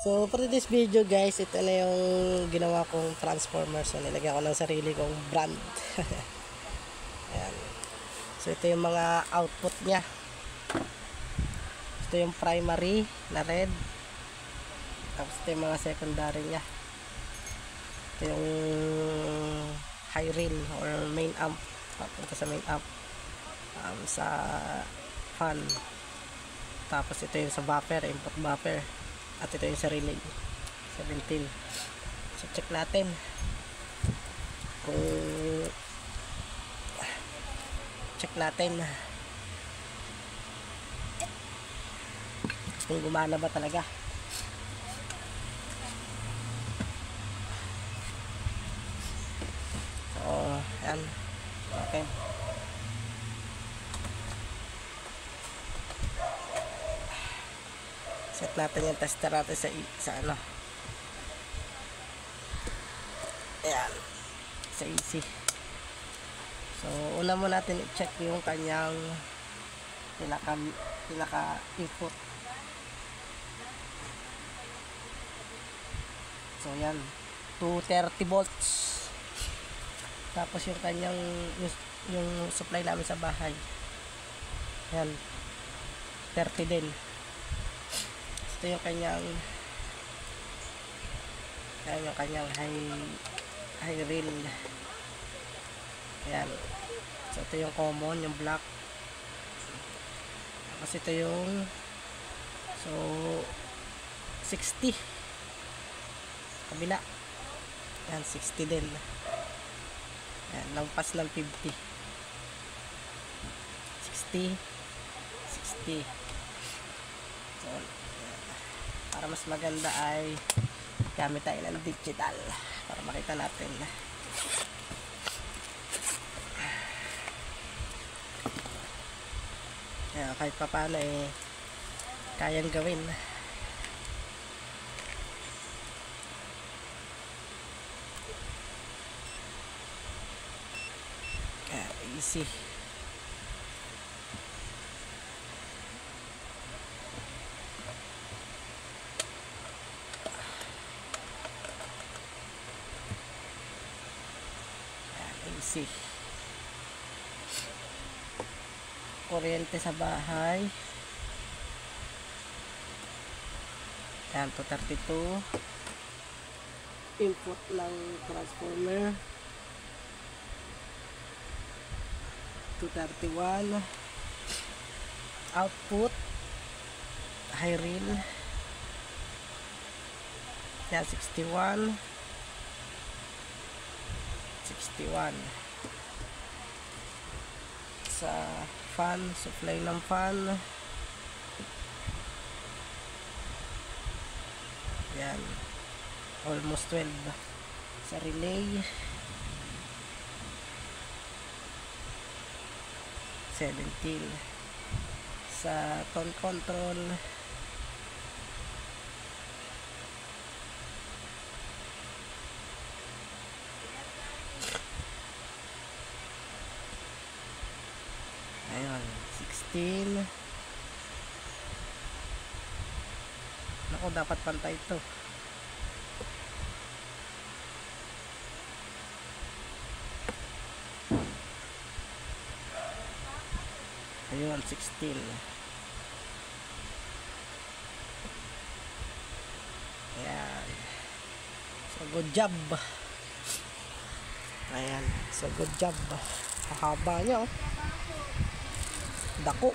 So for this video guys, ito na yung ginawa kong transformer. So nilagyan ko ng sarili kong brand. Ayan. So ito yung mga output nya. Ito yung primary na red. Tapos ito yung mga secondary nya. Ito yung high rail or main amp. Papunta sa main amp. Sa fan. Tapos ito yung sa buffer, input buffer. At ito yung sa relay 17. So check natin kung gumana ba talaga. So yan, okay. Set natin yung tester natin sa ano. Ayan. Sa AC. So, una mo natin i-check yung kanyang pinaka input. So, yan. 230 volts. Tapos yung kanyang yung supply namin sa bahay. Yan. 30 din. Ito yung kanyang high rail. Ayan. So ito yung common, yung black. Tapos ito yung 60 kabila. Ayan, 60 din. Ayan, lampas ng 50. 60. So para mas maganda ay gamit tayo ng digital para makita natin. Kaya kahit pa paano kayang gawin. Kaya easy. Easy. Kuryente sa bahay. Ayan, 232. Input ng transformer 231. Output high rail. Ayan, 61. Sa fan, supply ng fan. Yan, almost 12. Sa relay 17. Sa tone control ayun, 16. Naku, dapat pantay ito. Ayun, 16. Ayan. So good job. Ayan, so good job. Hahaba niya, oh. Dako.